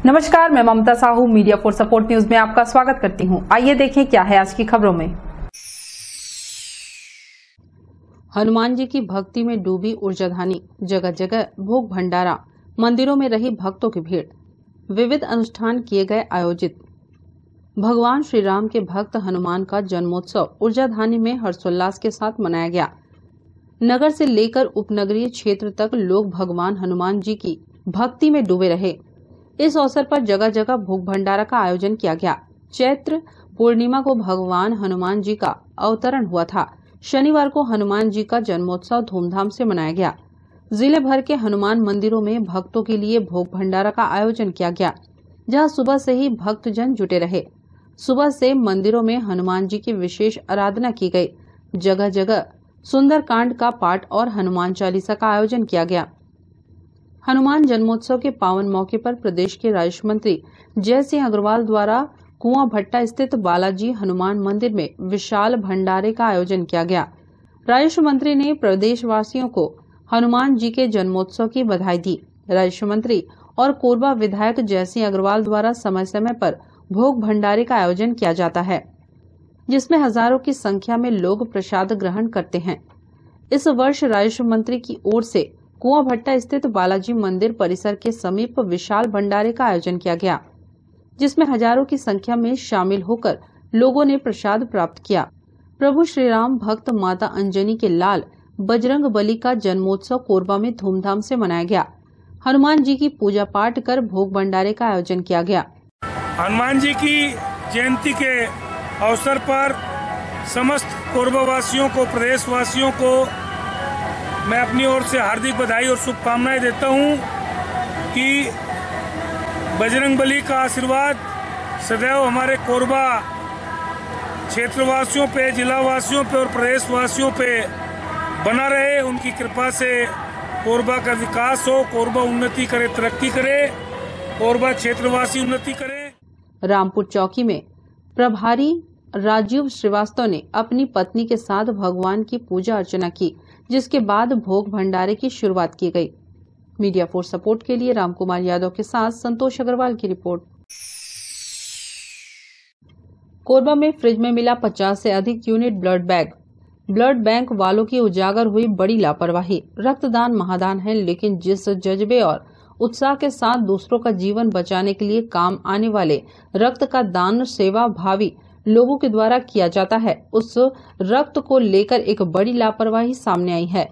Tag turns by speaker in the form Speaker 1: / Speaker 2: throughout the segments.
Speaker 1: नमस्कार, मैं Mamta Sahu media for support news में आपका स्वागत करती हूं। आइए देखें क्या है आज की खबरों में। हनुमान जी की भक्ति में डूबी ऊर्जाधानी, जगह जगह भोग भंडारा, मंदिरों में रही भक्तों की भीड़, विविध अनुष्ठान किए गए आयोजित। भगवान श्री राम के भक्त हनुमान का जन्मोत्सव ऊर्जाधानी में हर्षोल्लास के साथ मनाया गया। नगर से लेकर उपनगरीय क्षेत्र तक लोग भगवान हनुमान जी की भक्ति में डूबे रहे। इस अवसर पर जगह जगह भोग भंडारा का आयोजन किया गया। चैत्र पूर्णिमा को भगवान हनुमान जी का अवतरण हुआ था। शनिवार को हनुमान जी का जन्मोत्सव धूमधाम से मनाया गया। जिले भर के हनुमान मंदिरों में भक्तों के लिए भोग भंडारा का आयोजन किया गया, जहां सुबह से ही भक्तजन जुटे रहे। सुबह से मंदिरों में हनुमान जी की विशेष आराधना की गई। जगह जगह सुंदरकांड का पाठ और हनुमान चालीसा का आयोजन किया गया। हनुमान जन्मोत्सव के पावन मौके पर प्रदेश के राजस्व मंत्री जय सिंह अग्रवाल द्वारा कुआं भट्टा स्थित बालाजी हनुमान मंदिर में विशाल भंडारे का आयोजन किया गया। राजस्व मंत्री ने प्रदेशवासियों को हनुमान जी के जन्मोत्सव की बधाई दी। राजस्व मंत्री और कोरबा विधायक जय सिंह अग्रवाल द्वारा समय समय पर भोग भंडारे का आयोजन किया जाता है, जिसमें हजारों की संख्या में लोग प्रसाद ग्रहण करते हैं। इस वर्ष राजस्व मंत्री की ओर से कुआं भट्टा स्थित बालाजी मंदिर परिसर के समीप विशाल भंडारे का आयोजन किया गया, जिसमें हजारों की संख्या में शामिल होकर लोगों ने प्रसाद प्राप्त किया। प्रभु श्री राम भक्त माता अंजनी के लाल बजरंग बली का जन्मोत्सव कोरबा में धूमधाम से मनाया गया। हनुमान जी की पूजा पाठ कर भोग भंडारे का आयोजन किया गया।
Speaker 2: हनुमान जी की जयंती के अवसर पर समस्त कोरबा वासियों को, प्रदेश वासियों को मैं अपनी ओर से हार्दिक बधाई और शुभकामनाएं देता हूं कि बजरंगबली का आशीर्वाद सदैव हमारे कोरबा क्षेत्रवासियों पे, जिला वासियों पे और प्रदेश वासियों पे बना रहे। उनकी कृपा से कोरबा का विकास हो, कोरबा उन्नति करे, तरक्की करे, कोरबा क्षेत्रवासी उन्नति करे।
Speaker 1: रामपुर चौकी में प्रभारी राजीव श्रीवास्तव ने अपनी पत्नी के साथ भगवान की पूजा अर्चना की, जिसके बाद भोग भंडारे की शुरुआत की गई। मीडिया फॉर सपोर्ट के लिए रामकुमार यादव के साथ संतोष अग्रवाल की रिपोर्ट। कोरबा में फ्रिज में मिला 50 से अधिक unit blood bag. Blood bank वालों की उजागर हुई बड़ी लापरवाही। रक्तदान महादान है, लेकिन जिस जज्बे और उत्साह के साथ दूसरों का जीवन बचाने के लिए काम आने वाले रक्त का दान सेवा भावी लोगों के द्वारा किया जाता है, उस रक्त को लेकर एक बड़ी लापरवाही सामने आई है।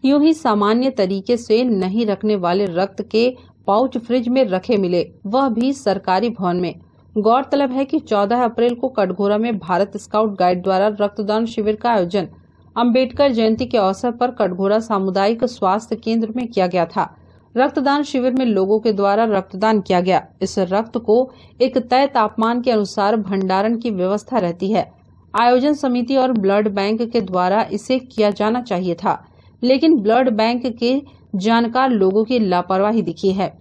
Speaker 1: यूं ही सामान्य तरीके से नहीं रखने वाले रक्त के पाउच फ्रिज में रखे मिले, वह भी सरकारी भवन में। गौरतलब है कि 14 अप्रैल को कटघोरा में भारत स्काउट गाइड द्वारा रक्तदान शिविर का आयोजन अंबेडकर जयंती के अवसर पर कटघोरा सामुदायिक स्वास्थ्य केंद्र में किया गया था। रक्तदान शिविर में लोगों के द्वारा रक्तदान किया गया। इस रक्त को एक तय तापमान के अनुसार भंडारण की व्यवस्था रहती है। आयोजन समिति और ब्लड बैंक के द्वारा इसे किया जाना चाहिए था, लेकिन ब्लड बैंक के जानकार लोगों की लापरवाही दिखी है।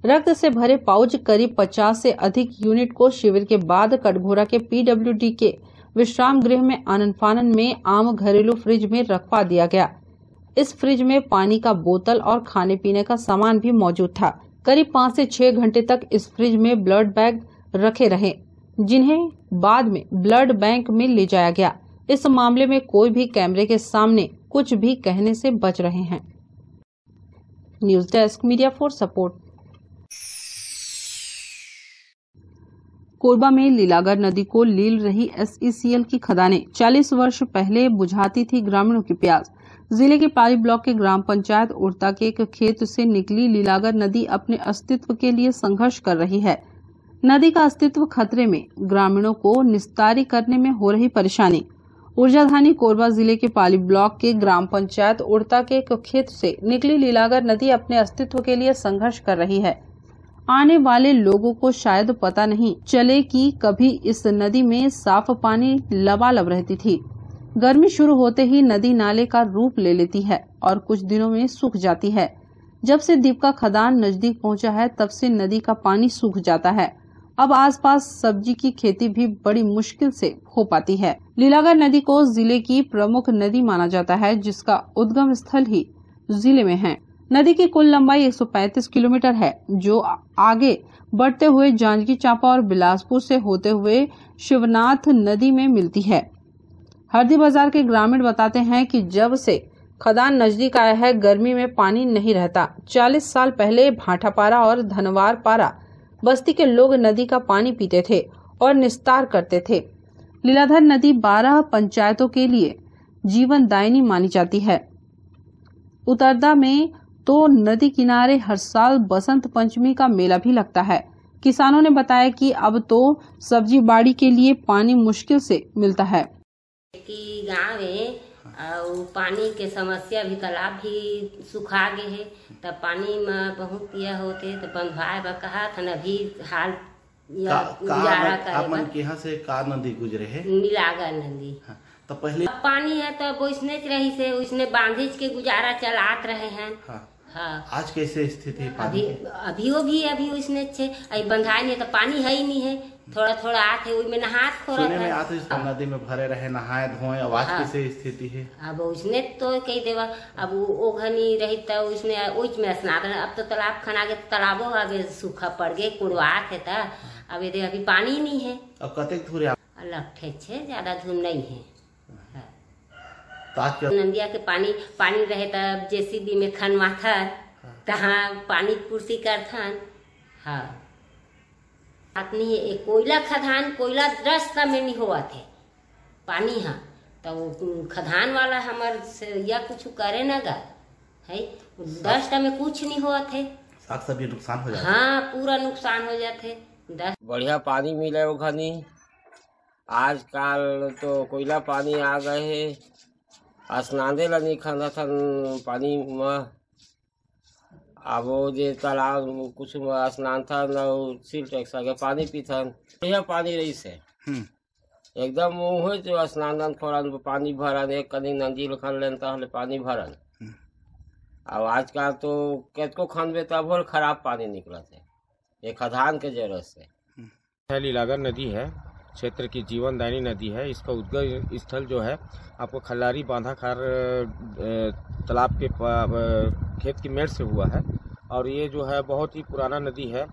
Speaker 1: रक्त से भरे पाउच करीब 50 से अधिक यूनिट को शिविर के बाद कटघोरा के PWD के विश्राम गृह में आनन फानन में आम घरेलू फ्रिज में रखवा दिया गया। इस फ्रिज में पानी का बोतल और खाने पीने का सामान भी मौजूद था। करीब 5 से 6 घंटे तक इस फ्रिज में ब्लड बैग रखे रहे, जिन्हें बाद में ब्लड बैंक में ले जाया गया। इस मामले में कोई भी कैमरे के सामने कुछ भी कहने से बच रहे हैं। News desk, media for support. Korba में लीलागर नदी को लील रही SECL की खदानें। 40 वर्ष पहले बुझाती थी ग्रामीणों की प्यास। जिले के पाली ब्लॉक के ग्राम पंचायत उड़ता के एक खेत से निकली लीलागर नदी अपने अस्तित्व के लिए संघर्ष कर रही है। नदी का अस्तित्व खतरे में, ग्रामीणों को निस्तारी करने में हो रही परेशानी। ऊर्जाधानी कोरबा जिले के पाली ब्लॉक के ग्राम पंचायत उड़ता के एक खेत से निकली लीलागर नदी अपने अस्तित्व के लिए संघर्ष कर रही है। आने वाले लोगों को शायद पता नहीं चले कि कभी इस नदी में साफ पानी लबालब रहती थी। गर्मी शुरू होते ही नदी नाले का रूप ले लेती है और कुछ दिनों में सूख जाती है। जब से दीपका खदान नजदीक पहुंचा है, तब से नदी का पानी सूख जाता है। अब आसपास सब्जी की खेती भी बड़ी मुश्किल से हो पाती है। लीलागर नदी को जिले की प्रमुख नदी माना जाता है, जिसका उद्गम स्थल ही जिले में है। नदी की कुल लंबाई 135 किलोमीटर है, जो आगे बढ़ते हुए जांजगीर चांपा और बिलासपुर से होते हुए शिवनाथ नदी में मिलती है। हरदी बाजार के ग्रामीण बताते हैं कि जब से खदान नजदीक आया है, गर्मी में पानी नहीं रहता। 40 साल पहले भाटापारा और धनवार पारा बस्ती के लोग नदी का पानी पीते थे और निस्तार करते थे। लीलाधर नदी 12 पंचायतों के लिए जीवनदायिनी मानी जाती है। उतरदा में तो नदी किनारे हर साल बसंत पंचमी का मेला भी लगता है। किसानों ने बताया कि अब तो सब्जी बाड़ी के लिए पानी मुश्किल से मिलता है।
Speaker 3: कि गाँव में पानी के समस्या भी, तालाब भी सुखा गए है, तब पानी में बहुत यह होते तो बंधवाए बा कहा था। अभी हाल गुजारा
Speaker 4: करे के यहाँ से का नदी गुजरे है,
Speaker 3: लीलागर नदी।
Speaker 4: हाँ, तो पहले
Speaker 3: पानी है तो वैसने रही से उसने बांधिज के गुजारा चलात रहे हैं। हाँ।
Speaker 4: आज कैसे स्थिति है पानी?
Speaker 3: अभी उसने बंधाए नहीं तो पानी है ही नहीं है, थोड़ा थोड़ा आते उसमें नहात
Speaker 4: सुने में आते नदी में भरे रहे, नहाए धोए। अब आज कैसे स्थिति है?
Speaker 3: अब उसने तो कही देवा, अब वो घनी रही तो उसने उच में स्नान। अब तो तालाब खना के तालाबों अब सूखा पड़ गए, कुड़वात है था। अब ये अभी पानी नहीं है।
Speaker 4: अब कतेक धूर
Speaker 3: लट्ठे छे, ज्यादा धूम नहीं है।
Speaker 4: नदिया
Speaker 3: के पानी रहे तब जेसीबी में खनवा था, तहाँ पानी पूर्ति कर था। हाँ, नहीं है कोयला खदान, कोयला रास्ता में नहीं हुआ थे पानी। हाँ, तो खदान वाला हमार या कुछ करे ना गा है, रास्ता में कुछ नहीं हुआ थे।
Speaker 4: साग सब्जी नुकसान हो जाते।
Speaker 3: हाँ, पूरा नुकसान हो जाते।
Speaker 5: बढ़िया पानी मिले वो घनी। आजकल तो कोयला पानी आ गए है, स्नान ला नहीं खाना था पानी में। अब वो जे तालाब कुछ स्नान था न सिल टैक्स आगे पानी पीता, बढ़िया पानी रही से एकदम हो जो स्नान थोड़ा पानी भरन, एक कदी नदी खन लेन तो पानी भरन। अब आजकल तो केतको खनबे तब खराब पानी निकला थे, ये खदान के जरूरत से।
Speaker 6: लीलागर नदी है, क्षेत्र की जीवनदायिनी नदी है। इसका उद्गम स्थल जो है आपको खल्लारी बांधाखार तालाब के खेत की मेड़ से हुआ है। और ये जो है बहुत ही पुराना नदी है,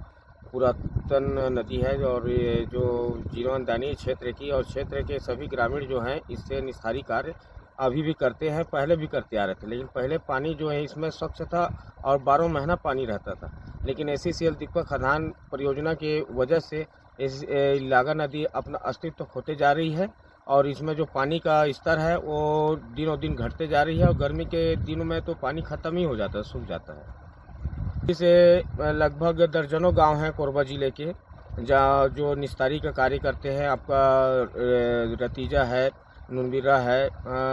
Speaker 6: पुरातन नदी है। और ये जो जीवनदायिनी क्षेत्र की और क्षेत्र के सभी ग्रामीण जो हैं इससे निस्तारी कार्य अभी भी करते हैं, पहले भी करते आ रहे थे। लेकिन पहले पानी जो है इसमें स्वच्छ था और 12 महीना पानी रहता था। लेकिन SCCL दीपक खदान परियोजना के वजह से इस लीलागर नदी अपना अस्तित्व खोते जा रही है और इसमें जो पानी का स्तर है वो दिनों दिन घटते जा रही है। और गर्मी के दिनों में तो पानी खत्म ही हो जाता है, सूख जाता है। इसे लगभग दर्जनों गांव हैं कोरबा जिले के जहाँ जो निस्तारी का कार्य करते हैं। आपका रतीजा है, नुनबिरा है,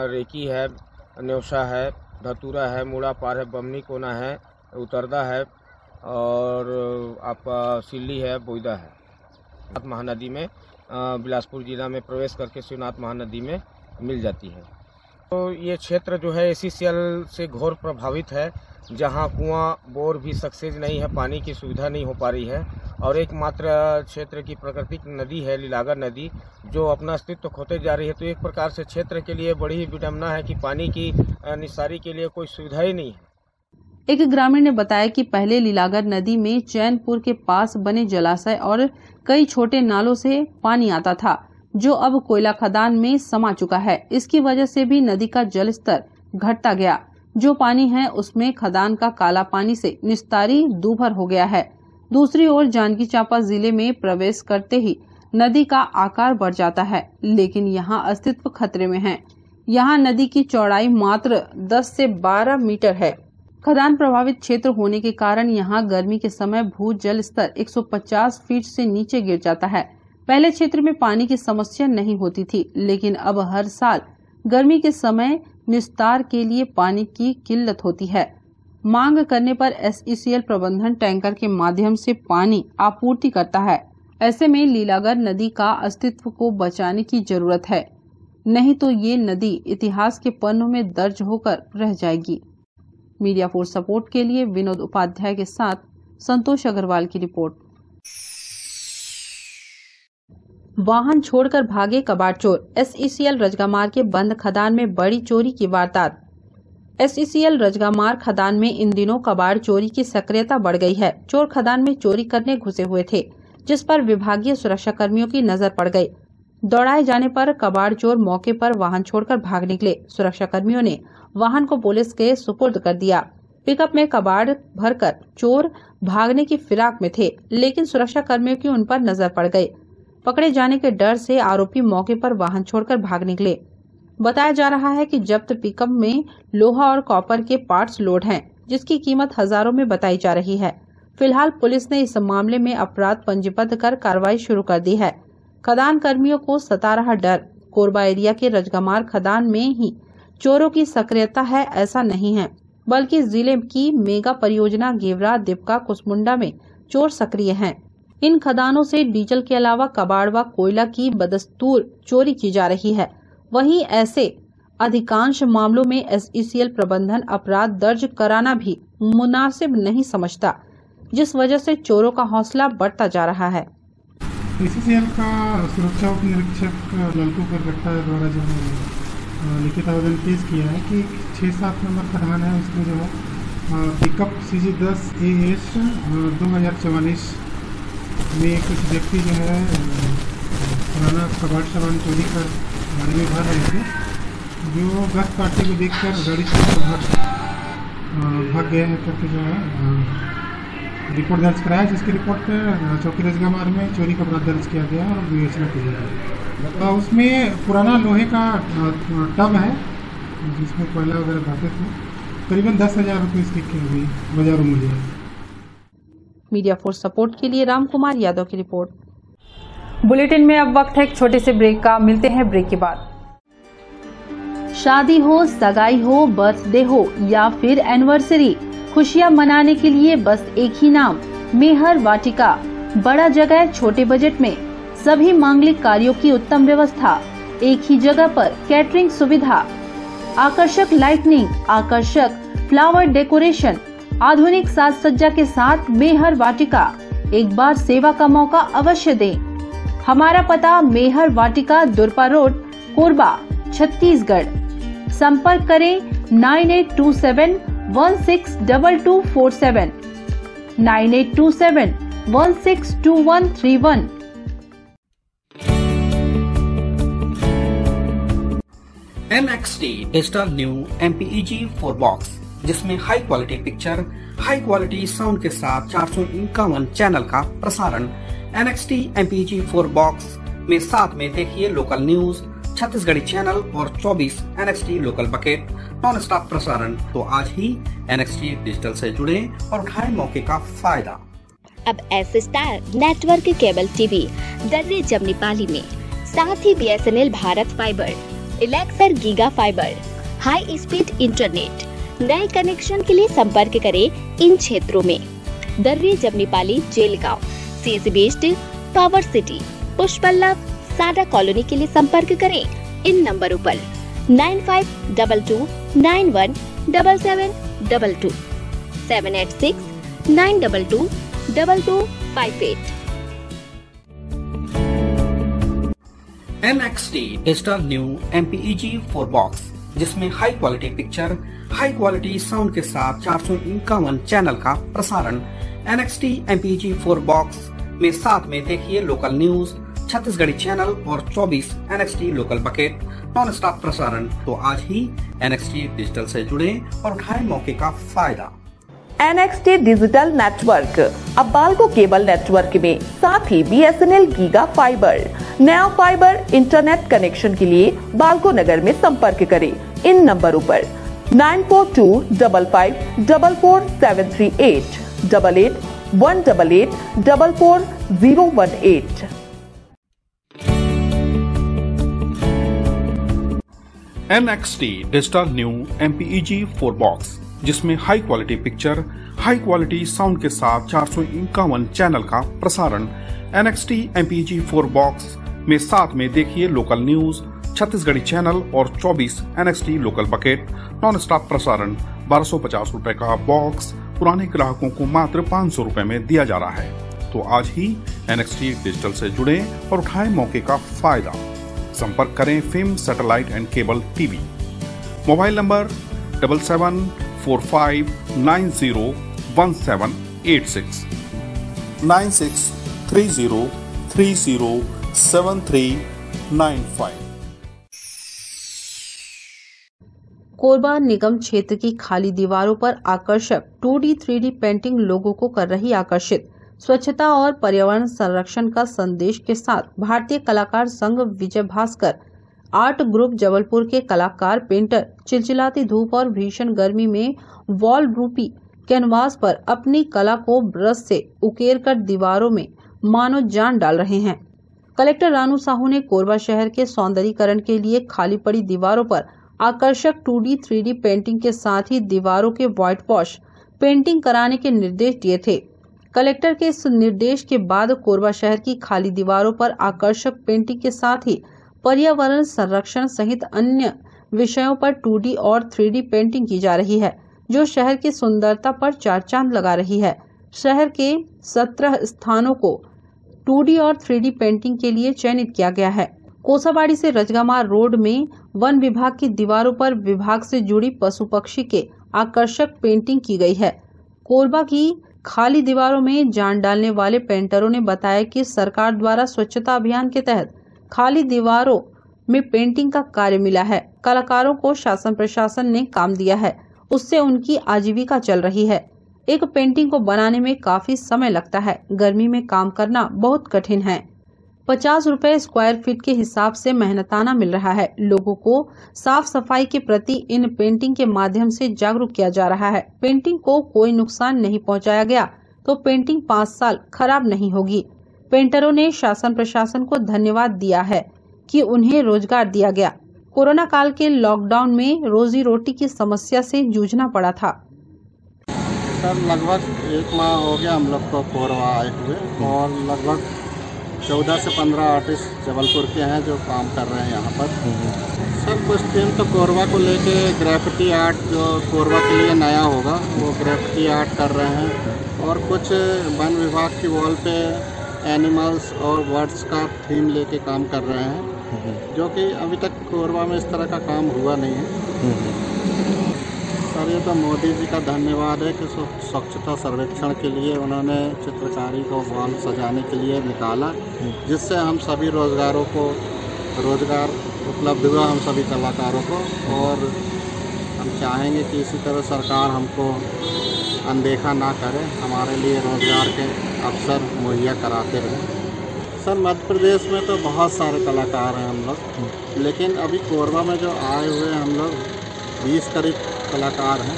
Speaker 6: रेकी है, न्योशा है, धतूरा है, मुड़ा पार है, बमनी कोना है, उतरदा है और आपका सिल्ली है, बोईदा है। महानदी में बिलासपुर जिला में प्रवेश करके शिवनाथ महानदी में मिल जाती है। तो ये क्षेत्र जो है SCCL से घोर प्रभावित है, जहां कुआं बोर भी सक्सेस नहीं है, पानी की सुविधा नहीं हो पा रही है। और एकमात्र क्षेत्र की प्राकृतिक नदी है लीलागर नदी, जो अपना अस्तित्व खोते जा रही है। तो एक प्रकार से क्षेत्र के लिए बड़ी ही विडंबना है कि पानी की निस्तारी के लिए कोई सुविधा ही नहीं है।
Speaker 1: एक ग्रामीण ने बताया कि पहले लीलागर नदी में चैनपुर के पास बने जलाशय और कई छोटे नालों से पानी आता था, जो अब कोयला खदान में समा चुका है। इसकी वजह से भी नदी का जल स्तर घटता गया। जो पानी है उसमें खदान का काला पानी से निस्तारी दूभर हो गया है। दूसरी ओर जांजगीर चांपा जिले में प्रवेश करते ही नदी का आकार बढ़ जाता है, लेकिन यहाँ अस्तित्व खतरे में है। यहाँ नदी की चौड़ाई मात्र 10 से 12 मीटर है। खदान प्रभावित क्षेत्र होने के कारण यहाँ गर्मी के समय भू जल स्तर 150 फीट से नीचे गिर जाता है। पहले क्षेत्र में पानी की समस्या नहीं होती थी, लेकिन अब हर साल गर्मी के समय निस्तार के लिए पानी की किल्लत होती है। मांग करने पर SCCL प्रबंधन टैंकर के माध्यम से पानी आपूर्ति करता है। ऐसे में लीलागर नदी का अस्तित्व को बचाने की जरूरत है, नहीं तो ये नदी इतिहास के पन्नों में दर्ज होकर रह जाएगी। मीडिया फोर्स सपोर्ट के लिए विनोद उपाध्याय के साथ संतोष अग्रवाल की रिपोर्ट। वाहन छोड़कर भागे कबाड़ चोर। SCCL रजगामार के बंद खदान में बड़ी चोरी की वारदात। SECL रजगामार खदान में इन दिनों कबाड़ चोरी की सक्रियता बढ़ गई है। चोर खदान में चोरी करने घुसे हुए थे, जिस पर विभागीय सुरक्षा कर्मियों की नजर पड़ गई। दौड़ाए जाने पर कबाड़ चोर मौके पर वाहन छोड़कर भाग निकले। सुरक्षा कर्मियों ने वाहन को पुलिस के सुपुर्द कर दिया। पिकअप में कबाड़ भरकर चोर भागने की फिराक में थे, लेकिन सुरक्षा कर्मियों की उन पर नजर पड़ गई। पकड़े जाने के डर से आरोपी मौके पर वाहन छोड़कर भाग निकले। बताया जा रहा है कि जब्त पिकअप में लोहा और कॉपर के पार्ट्स लोड हैं, जिसकी कीमत हजारों में बताई जा रही है। फिलहाल पुलिस ने इस मामले में अपराध पंजीबद्ध कर कार्रवाई शुरू कर दी है। खदान कर्मियों को सता रहा डर। कोरबा एरिया के रजगामार खदान में ही चोरों की सक्रियता है ऐसा नहीं है, बल्कि जिले की मेगा परियोजना गेवरा दिपका कुसमुंडा में चोर सक्रिय हैं। इन खदानों से डीजल के अलावा कबाड़ व कोयला की बदस्तूर चोरी की जा रही है। वहीं ऐसे अधिकांश मामलों में SECL प्रबंधन अपराध दर्ज कराना भी मुनासिब नहीं समझता, जिस वजह से चोरों का हौसला बढ़ता जा रहा है।
Speaker 7: SECL का सुरक्षा उप निरीक्षक ललकू करगट्टा द्वारा जो है लिखित आवेदन पेश किया है कि 6-7 नंबर खदान है, उसमें जो है पिकअप CG10 AS 2044 में कुछ व्यक्ति जो है पुराना कबाड़ सामान चोरी कर गाड़ी में भर रहे थे, जो गश्त पार्टी को देखकर गाड़ी छोड़कर भाग गए हैं, करके जो है रिपोर्ट दर्ज कराया, जिसकी रिपोर्ट पर चौकी रजगामार में चोरी का अपराध दर्ज किया गया और विवेचना की गई। उसमें पुराना लोहे का टब है, जिसमें कोयला वगैरह भरते थे। करीबन 10,000 रुपये इसकी बाजारू मूल्य है।
Speaker 1: मीडिया फोर्स सपोर्ट के लिए राम कुमार यादव की रिपोर्ट। बुलेटिन में अब वक्त है एक छोटे से ब्रेक का। मिलते हैं ब्रेक के बाद। शादी हो, सगाई हो, बर्थडे हो या फिर एनिवर्सरी, खुशियां मनाने के लिए बस एक ही नाम, मेहर वाटिका। बड़ा जगह, छोटे बजट में सभी मांगलिक कार्यों की उत्तम व्यवस्था, एक ही जगह पर कैटरिंग सुविधा, आकर्षक लाइटनिंग, आकर्षक फ्लावर डेकोरेशन, आधुनिक साज सज्जा के साथ मेहर वाटिका। एक बार सेवा का मौका अवश्य दें। हमारा पता मेहर वाटिका, दुरपा रोड, कोरबा, छत्तीसगढ़। संपर्क करें 9827162247, 9827162131।
Speaker 8: NXT digital new MPEG 4 box, जिसमें high quality picture, high quality sound के साथ 451 चैनल का प्रसारण। NXT MPEG 4 बॉक्स में साथ में देखिए लोकल न्यूज, छत्तीसगढ़ी चैनल और 24 NXT local bucket non stop प्रसारण। तो आज ही NXT डिजिटल से जुड़े और उठाएं मौके का फायदा।
Speaker 9: अब S star network cable TV Darre Jamnipali में, साथ ही BSNL भारत फाइबर, इलेक्सर giga fiber, high speed internet. नए कनेक्शन के लिए संपर्क करें इन क्षेत्रों में: Darre Jamnipali, Jelgaon, CSB steel, power city, Pushpallav, Sada colony के लिए संपर्क करें इन नंबरों पर 9522917722, 786-922-2258।
Speaker 8: NXT digital new MPEG 4 box, जिसमें high quality picture, high quality sound के साथ 451 चैनल का प्रसारण। NXT MPEG 4 बॉक्स में साथ में देखिए लोकल न्यूज, छत्तीसगढ़ी चैनल और 24 NXT local bucket non stop प्रसारण। तो आज ही NXT डिजिटल से जुड़े और उठाएं मौके का फायदा।
Speaker 10: NXT डिजिटल नेटवर्क अब बाल्को केबल नेटवर्क में, साथ ही BSNL गीगा फाइबर। नया फाइबर इंटरनेट कनेक्शन के लिए बाल्को नगर में संपर्क करें इन नंबरों पर 9425544738, 8818844018।
Speaker 11: NXT digital new MPEG 4 box, जिसमें high quality picture, high quality sound के साथ 451 चैनल का प्रसारण। NXT MPEG 4 बॉक्स में साथ में देखिए लोकल न्यूज, छत्तीसगढ़ी चैनल और 24 NXT local bucket non stop प्रसारण। 1250 रुपए का बॉक्स पुराने ग्राहकों को मात्र 500 रुपए में दिया जा रहा है। तो आज ही NXT डिजिटल से जुड़े और उठाएं मौके का फायदा। संपर्क करें film satellite and cable TV. Mobile number 9745901786 9630307395।
Speaker 1: Korba निगम क्षेत्र की खाली दीवारों पर आकर्षक 2D 3D पेंटिंग लोगों को कर रही आकर्षित। स्वच्छता और पर्यावरण संरक्षण का संदेश के साथ भारतीय कलाकार संघ विजय भास्कर आर्ट ग्रुप जबलपुर के कलाकार पेंटर चिलचिलाती धूप और भीषण गर्मी में वॉल रूपी कैनवास पर अपनी कला को ब्रश से उकेरकर दीवारों में मानो जान डाल रहे हैं। कलेक्टर रानू साहू ने कोरबा शहर के सौंदर्यीकरण के लिए खाली पड़ी दीवारों पर आकर्षक 2D 3D पेंटिंग के साथ ही दीवारों के व्हाइट वॉश पेंटिंग कराने के निर्देश दिए थे। कलेक्टर के इस निर्देश के बाद कोरबा शहर की खाली दीवारों पर आकर्षक पेंटिंग के साथ ही पर्यावरण संरक्षण सहित अन्य विषयों पर 2D और 3D पेंटिंग की जा रही है, जो शहर की सुंदरता पर चार चांद लगा रही है। शहर के 17 स्थानों को 2D और 3D पेंटिंग के लिए चयनित किया गया है। कोसाबाड़ी से रजगामा रोड में वन विभाग की दीवारों पर विभाग से जुड़ी पशु पक्षी के आकर्षक पेंटिंग की गई है। कोरबा की खाली दीवारों में जान डालने वाले पेंटरों ने बताया कि सरकार द्वारा स्वच्छता अभियान के तहत खाली दीवारों में पेंटिंग का कार्य मिला है। कलाकारों को शासन प्रशासन ने काम दिया है, उससे उनकी आजीविका चल रही है। एक पेंटिंग को बनाने में काफी समय लगता है। गर्मी में काम करना बहुत कठिन है। 50 रुपए स्क्वायर फीट के हिसाब से मेहनताना मिल रहा है। लोगों को साफ सफाई के प्रति इन पेंटिंग के माध्यम से जागरूक किया जा रहा है। पेंटिंग को कोई नुकसान नहीं पहुंचाया गया तो पेंटिंग 5 साल खराब नहीं होगी। पेंटरों ने शासन प्रशासन को धन्यवाद दिया है कि उन्हें रोजगार दिया गया। कोरोना काल के लॉकडाउन में रोजी रोटी की समस्या से जूझना पड़ा था।
Speaker 12: सर लगभग 1 माह हो गया हम लोग को कोरबा आए हुए और लगभग 14 से 15 आर्टिस्ट जबलपुर के हैं जो काम कर रहे हैं यहाँ पर। सर कुछ दिन तो कोरबा को लेके ग्रेफिटी आर्ट जो कोरबा के लिए नया होगा वो ग्रेफिटी आर्ट कर रहे हैं और कुछ वन विभाग की वॉल पे एनिमल्स और बर्ड्स का थीम लेके काम कर रहे हैं, जो कि अभी तक कोरबा में इस तरह का काम हुआ नहीं है। सर ये तो मोदी जी का धन्यवाद है कि स्वच्छता सर्वेक्षण के लिए उन्होंने चित्रकारी को वॉल सजाने के लिए निकाला, जिससे हम सभी रोजगार उपलब्ध हुआ हम सभी कलाकारों को। और हम चाहेंगे कि इसी तरह सरकार हमको अनदेखा ना करे, हमारे लिए रोजगार के अवसर मुहैया कराते रहे। सर मध्य प्रदेश में तो बहुत सारे कलाकार हैं हम लोग, लेकिन अभी कोरबा में जो आए हुए हैं हम लोग 20 करीब कलाकार हैं।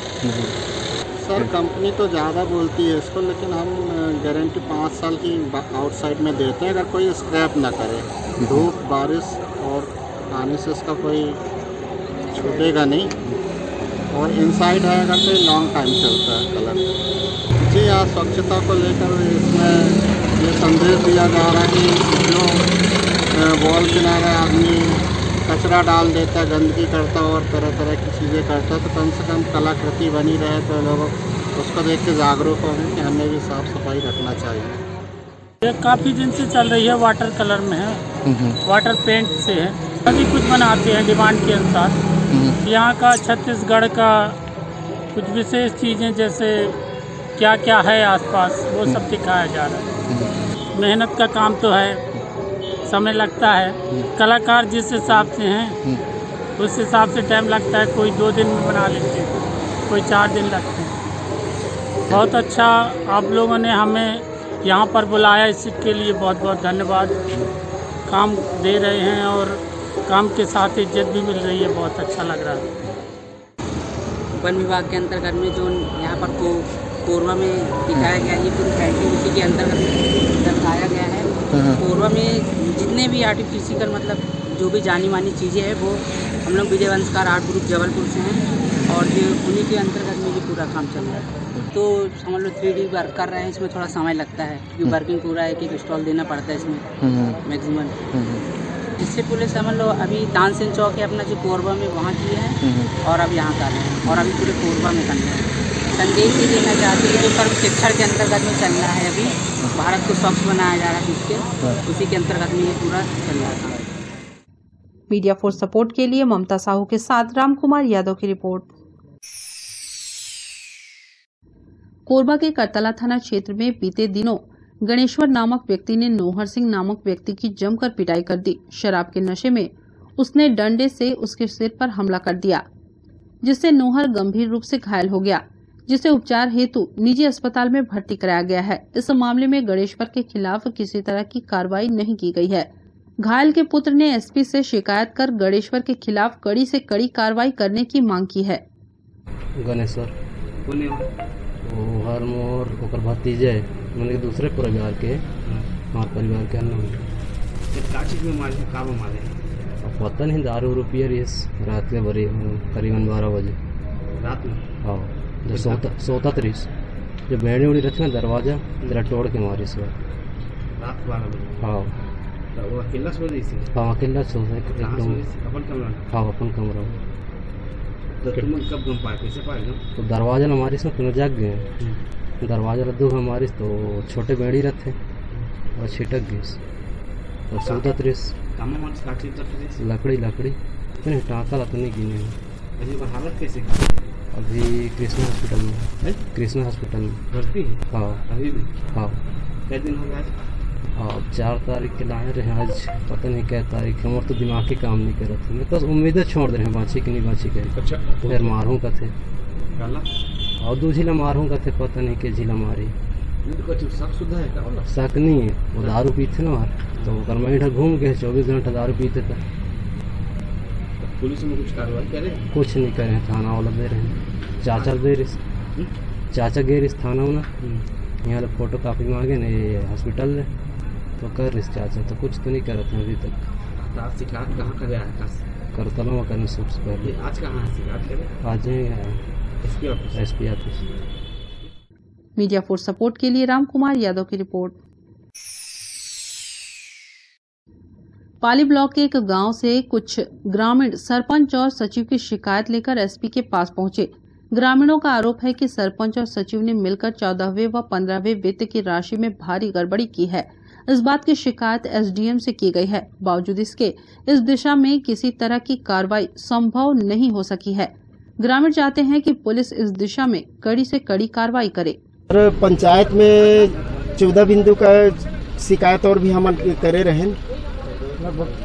Speaker 12: सर कंपनी तो ज़्यादा बोलती है इसको, लेकिन हम गारंटी 5 साल की आउटसाइड में देते हैं अगर कोई स्क्रैप ना करे। धूप बारिश और पानी से इसका कोई छूटेगा नहीं और इनसाइड है अगर तो लॉन्ग टाइम चलता है कलर। जी हाँ, स्वच्छता को लेकर इसमें ये संदेश दिया जा रहा है कि जो वॉल किनारे आदमी कचरा डाल देता, गंदगी करता और तरह तरह की चीज़ें करता, तो कम से कम कलाकृति बनी रहे तो लोग उसको देख के जागरूक होंगे कि हमें भी साफ सफाई रखना चाहिए।
Speaker 13: ये काफ़ी दिन से चल रही है, वाटर कलर में है, वाटर पेंट से है। अभी कुछ बनाते हैं डिमांड के अनुसार। यहाँ का छत्तीसगढ़ का कुछ विशेष चीज़ें जैसे क्या क्या है आसपास वो सब दिखाया जा रहा है। मेहनत का काम तो है, समय लगता है। कलाकार जिस हिसाब से हैं उस हिसाब से टाइम लगता है। कोई 2 दिन में बना लेते हैं, कोई 4 दिन लगते हैं। बहुत अच्छा आप लोगों ने हमें यहाँ पर बुलाया, इसके लिए बहुत बहुत धन्यवाद। काम दे रहे हैं और काम के साथ इज्जत भी मिल रही है, बहुत अच्छा लग रहा है।
Speaker 14: वन विभाग के अंतर्गत में जो यहाँ पर कोरबा में दिखाया गया, ये पूरी पेंटिंग उसी के अंतर्गत दर्शाया गया है। कोरबा में जितने भी आर्टिफिशियल मतलब जो भी जानी मानी चीज़ें हैं वो हम लोग विजय भास्कर आर्ट ग्रुप जबलपुर से हैं और ये उन्हीं के अंतर्गत में ये पूरा काम चल रहा है। तो समझ लो 3D वर्क कर रहे हैं, इसमें थोड़ा समय लगता है क्योंकि वर्किंग पूरा एक स्टॉल देना पड़ता है इसमें मैक्सिमम। इससे पूरे समझ लो अभी तानसेन चौक है अपना जो कोरबा में वहाँ किए हैं और अब यहाँ कर रहे हैं और अभी पूरे कोरबा में करना है। संदेश ये देना चाहते हैं जो सर्वेक्षण के अंतर्गत में चल रहा है, अभी भारत को स्वच्छ बनाया जा रहा है जिसके उसी के अंतर्गत में ये पूरा चल रहा था।
Speaker 1: मीडिया फोर्स सपोर्ट के लिए ममता साहू के साथ राम कुमार यादव की रिपोर्ट। कोरबा के करतला थाना क्षेत्र में बीते दिनों गणेश्वर नामक व्यक्ति ने नोहर सिंह नामक व्यक्ति की जमकर पिटाई कर दी। शराब के नशे में उसने डंडे से उसके सिर पर हमला कर दिया, जिससे नोहर गंभीर रूप से घायल हो गया, जिसे उपचार हेतु निजी अस्पताल में भर्ती कराया गया है। इस मामले में गणेश्वर के खिलाफ किसी तरह की कार्रवाई नहीं की गई है। घायल के पुत्र ने एसपी से शिकायत कर गणेश्वर के खिलाफ कड़ी से कड़ी कार्रवाई करने की मांग की है।
Speaker 15: गणेश्वर हर मोर ओकर भतीजे मैंने दूसरे परिवार के हमारे परिवार के अन्य पता नहीं दारू रुपये रात के बड़ी करीबन 12 बजे
Speaker 6: रात में।
Speaker 15: हाँ जो सोता 30 जो बेड़ी उड़ी रखी ना दरवाजा जरा तोड़ के मारी सो
Speaker 6: रात 12 बजे।
Speaker 15: हाँ
Speaker 6: वो अकेला सो रही थी।
Speaker 15: हाँ अकेला सो एकदम।
Speaker 6: अपन कमरा।
Speaker 15: हाँ अपन कमरा।
Speaker 6: तो तुम कब गम पाए, कैसे पाए?
Speaker 15: तो दरवाजा न मारिस तो जाग गए। दरवाजा रद्दू हमारी तो छोटे बेड़ी रखे और छिटक गई और सौदा 30 लकड़ी नहीं टाँका ला तो नहीं गिने।
Speaker 6: अभी हालत कैसे?
Speaker 15: अभी कृष्णा हॉस्पिटल में। कृष्णा हॉस्पिटल में
Speaker 6: भर्ती?
Speaker 15: हाँ
Speaker 6: अभी भी?
Speaker 15: हाँ।
Speaker 6: क्या दिन हो गया?
Speaker 15: हाँ 4 तारीख के लाए रहे, आज पता नहीं क्या तारीख। हमारे तो दिमाग ही काम नहीं कर रहे थे। मैं तो उम्मीदें छोड़ दे रहे हैं बाँची कि नहीं बाँची के।
Speaker 6: अच्छा
Speaker 15: फिर मारूँ का थे और 2 झीला मारूँ का थे, पता नहीं क्या झीला मारी। शक नहीं है, वो दारू पीते ना तो कर्मा इधर घूम गए 24 घंटा दारू पीते थे।
Speaker 6: पुलिस में कुछ कार्रवाई करे?
Speaker 15: कुछ नहीं करे, थाना वाला दे रहे हैं। चाचा दे रहे, चाचा गए रहे थाना ना, यहाँ फोटो कापी मांगे ना ये हॉस्पिटल में तो कर रहे चाचा, तो कुछ तो नहीं कर रहे थे अभी तक।
Speaker 6: शिकायत कहाँ का गया है?
Speaker 15: करतला में करने सबसे पहले।
Speaker 6: आज कहाँ है शिकायत?
Speaker 15: आज SP office.
Speaker 1: Media force support के लिए राम कुमार यादव की रिपोर्ट। पाली ब्लॉक के एक गांव से कुछ ग्रामीण सरपंच और सचिव की शिकायत लेकर एसपी के पास पहुंचे। ग्रामीणों का आरोप है कि सरपंच और सचिव ने मिलकर 14वें व 15वें वित्त की राशि में भारी गड़बड़ी की है। इस बात की शिकायत एसडीएम से की गई है। बावजूद इसके इस दिशा में किसी तरह की कार्रवाई संभव नहीं हो सकी है। ग्रामीण चाहते हैं कि पुलिस इस दिशा में कड़ी से कड़ी कार्रवाई करे।
Speaker 16: पंचायत में 14 बिंदु का शिकायत और भी हम करे रहे।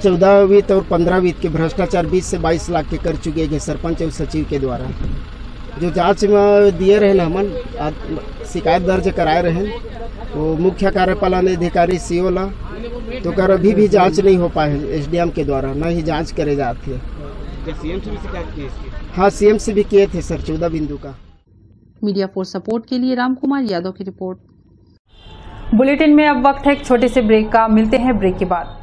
Speaker 16: 14 वित्त और 15 वित्त के भ्रष्टाचार 20 से 22 लाख के कर चुके हैं सरपंच और सचिव के द्वारा। जो जांच में दिए रहे हमन शिकायत दर्ज कराए रहे, वो मुख्य कार्यपालन अधिकारी सीओ ला तो कर अभी भी जांच नहीं हो पाए एसडीएम के द्वारा, न ही जांच करे जाती है।
Speaker 6: सीएम से भी शिकायत की इसकी?
Speaker 16: हाँ सीएम से भी किए थे सर 14 बिंदु का।
Speaker 1: मीडिया फोर्स सपोर्ट के लिए राम कुमार यादव की रिपोर्ट। बुलेटिन में अब वक्त है एक छोटे से ब्रेक का, मिलते हैं ब्रेक के बाद।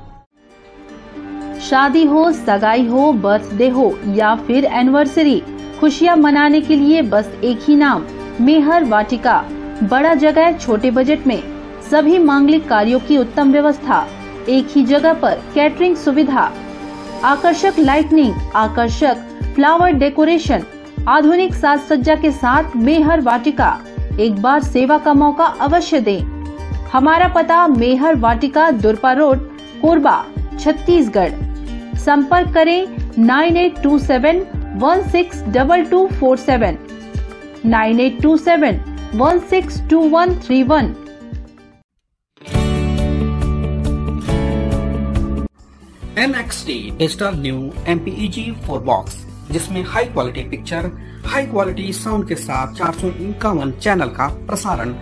Speaker 1: शादी हो, सगाई हो, बर्थडे हो या फिर एनिवर्सरी, खुशियां मनाने के लिए बस एक ही नाम, मेहर वाटिका। बड़ा जगह, छोटे बजट में सभी मांगलिक कार्यों की उत्तम व्यवस्था, एक ही जगह पर कैटरिंग सुविधा, आकर्षक लाइटनिंग, आकर्षक फ्लावर डेकोरेशन, आधुनिक साज सज्जा के साथ मेहर वाटिका। एक बार सेवा का मौका अवश्य दें। हमारा पता मेहर वाटिका, दुरपा रोड, कोरबा, छत्तीसगढ़। संपर्क करें 9827162247, 9827162131।
Speaker 8: NXT digital new MPEG 4 box, जिसमें high quality picture, high quality sound के साथ 451 चैनल का प्रसारण।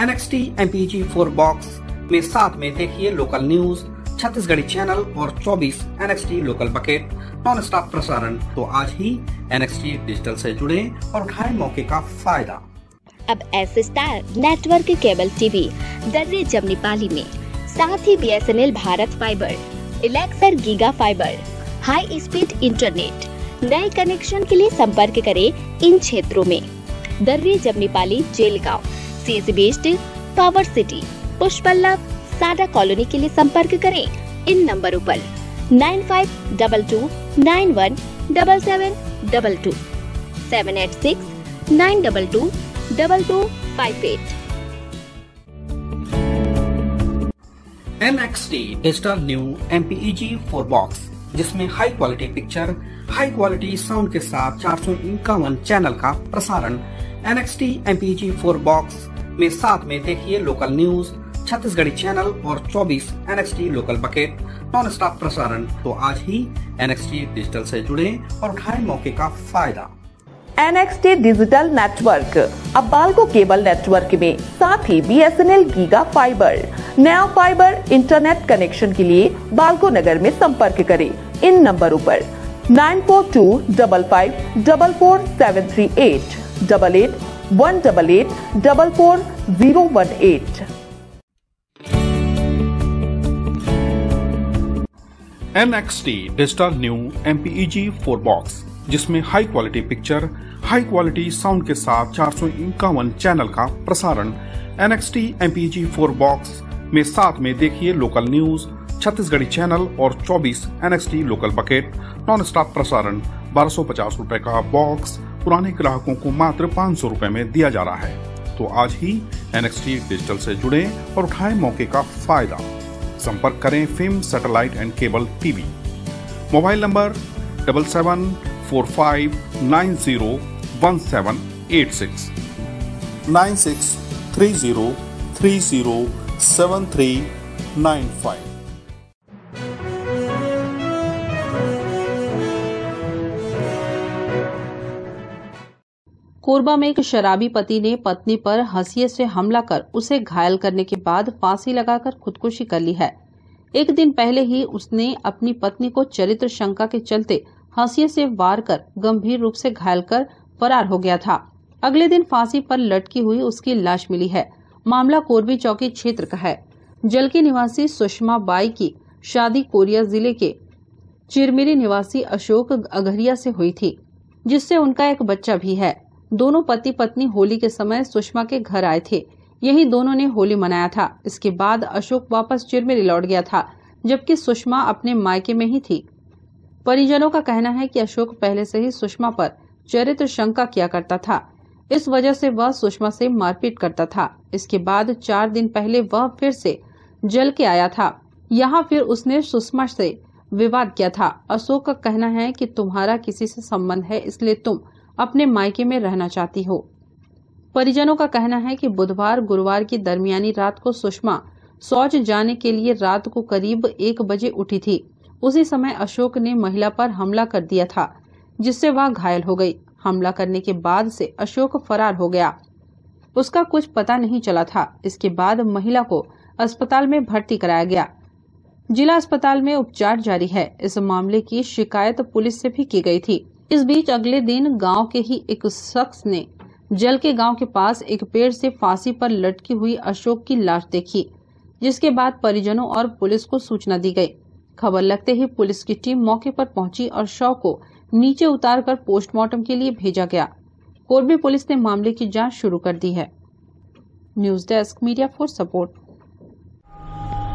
Speaker 8: NXT MPEG 4 बॉक्स में साथ में देखिए लोकल न्यूज, छत्तीसगढ़ी चैनल और 24 NXT local bucket non stop प्रसारण। तो आज ही NXT डिजिटल से जुड़े और उठाएं मौके का फायदा।
Speaker 9: अब S star network cable TV Darre Jamnipali में, साथ ही BSNL भारत फाइबर, इलेक्सर giga fiber, high speed internet. नए कनेक्शन के लिए संपर्क करें इन क्षेत्रों में: Darre Jamnipali, Jelgaon, CSB steel, power city, Pushpallav, Sada colony के लिए संपर्क करें इन नंबरों पर 9522917722, 786-922-2258।
Speaker 8: NXT digital new MPEG 4 box, जिसमें high quality picture, high quality sound के साथ 451 चैनल का प्रसारण। NXT MPEG 4 बॉक्स में साथ में देखिए लोकल न्यूज, छत्तीसगढ़ी चैनल और 24 NXT local bucket non stop प्रसारण। तो आज ही NXT डिजिटल से जुड़े और उठाएं मौके का फायदा।
Speaker 10: NXT डिजिटल नेटवर्क अब बाल्को केबल नेटवर्क में साथ ही BSNL गीगा फाइबर, नया फाइबर इंटरनेट कनेक्शन के लिए बाल्को नगर में संपर्क करें इन नंबरों पर 9425544738 8818844018।
Speaker 11: NXT digital new MPEG 4 box, जिसमें high quality picture, high quality sound के साथ 451 चैनल का प्रसारण। NXT MPEG 4 बॉक्स में साथ में देखिए लोकल न्यूज, छत्तीसगढ़ी चैनल और 24 NXT local bucket non stop प्रसारण। 1250 रुपए का बॉक्स पुराने ग्राहकों को मात्र 500 रुपए में दिया जा रहा है। तो आज ही NXT डिजिटल से जुड़े और उठाएं मौके का फायदा। संपर्क करें film satellite and cable TV. Mobile number 7745901786 9630307395।
Speaker 1: Korba में एक शराबी पति ने पत्नी पर हंसिये से हमला कर उसे घायल करने के बाद फांसी लगाकर खुदकुशी कर ली है। एक दिन पहले ही उसने अपनी पत्नी को चरित्र शंका के चलते हंसिये से वार कर गंभीर रूप से घायल कर फरार हो गया था। अगले दिन फांसी पर लटकी हुई उसकी लाश मिली है। मामला कोरबी चौकी क्षेत्र का है। जलकी निवासी सुषमा बाई की शादी कोरिया जिले के चिरमिरी निवासी अशोक अघरिया से हुई थी, जिससे उनका एक बच्चा भी है। दोनों पति पत्नी होली के समय सुषमा के घर आए थे। यही दोनों ने होली मनाया था। इसके बाद अशोक वापस चिरमिरी लौट गया था, जबकि सुषमा अपने मायके में ही थी। परिजनों का कहना है कि अशोक पहले से ही सुषमा पर चरित्र शंका किया करता था। इस वजह से वह सुषमा से मारपीट करता था। इसके बाद 4 दिन पहले वह फिर से जल के आया था। यहाँ फिर उसने सुषमा से विवाद किया था। अशोक का कहना है कि तुम्हारा किसी से संबंध है, इसलिए तुम अपने मायके में रहना चाहती हो। परिजनों का कहना है कि बुधवार गुरुवार की दरमियानी रात को सुषमा शौच जाने के लिए रात को करीब 1 बजे उठी थी। उसी समय अशोक ने महिला पर हमला कर दिया था, जिससे वह घायल हो गई। हमला करने के बाद से अशोक फरार हो गया। उसका कुछ पता नहीं चला था। इसके बाद महिला को अस्पताल में भर्ती कराया गया। जिला अस्पताल में उपचार जारी है। इस मामले की शिकायत पुलिस से भी की गई थी। इस बीच अगले दिन गांव के ही एक शख्स ने जल के गांव के पास एक पेड़ से फांसी पर लटकी हुई अशोक की लाश देखी, जिसके बाद परिजनों और पुलिस को सूचना दी गई। खबर लगते ही पुलिस की टीम मौके पर पहुंची और शव को नीचे उतारकर पोस्टमार्टम के लिए भेजा गया। कोरबी पुलिस ने मामले की जांच शुरू कर दी है। News desk, media for support.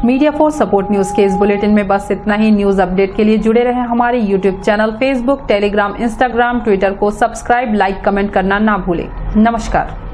Speaker 17: Media for support news के इस बुलेटिन में बस इतना ही। न्यूज अपडेट के लिए जुड़े रहें हमारे YouTube channel, Facebook, Telegram, Instagram, Twitter को सब्सक्राइब, लाइक, कमेंट करना ना भूलें। नमस्कार।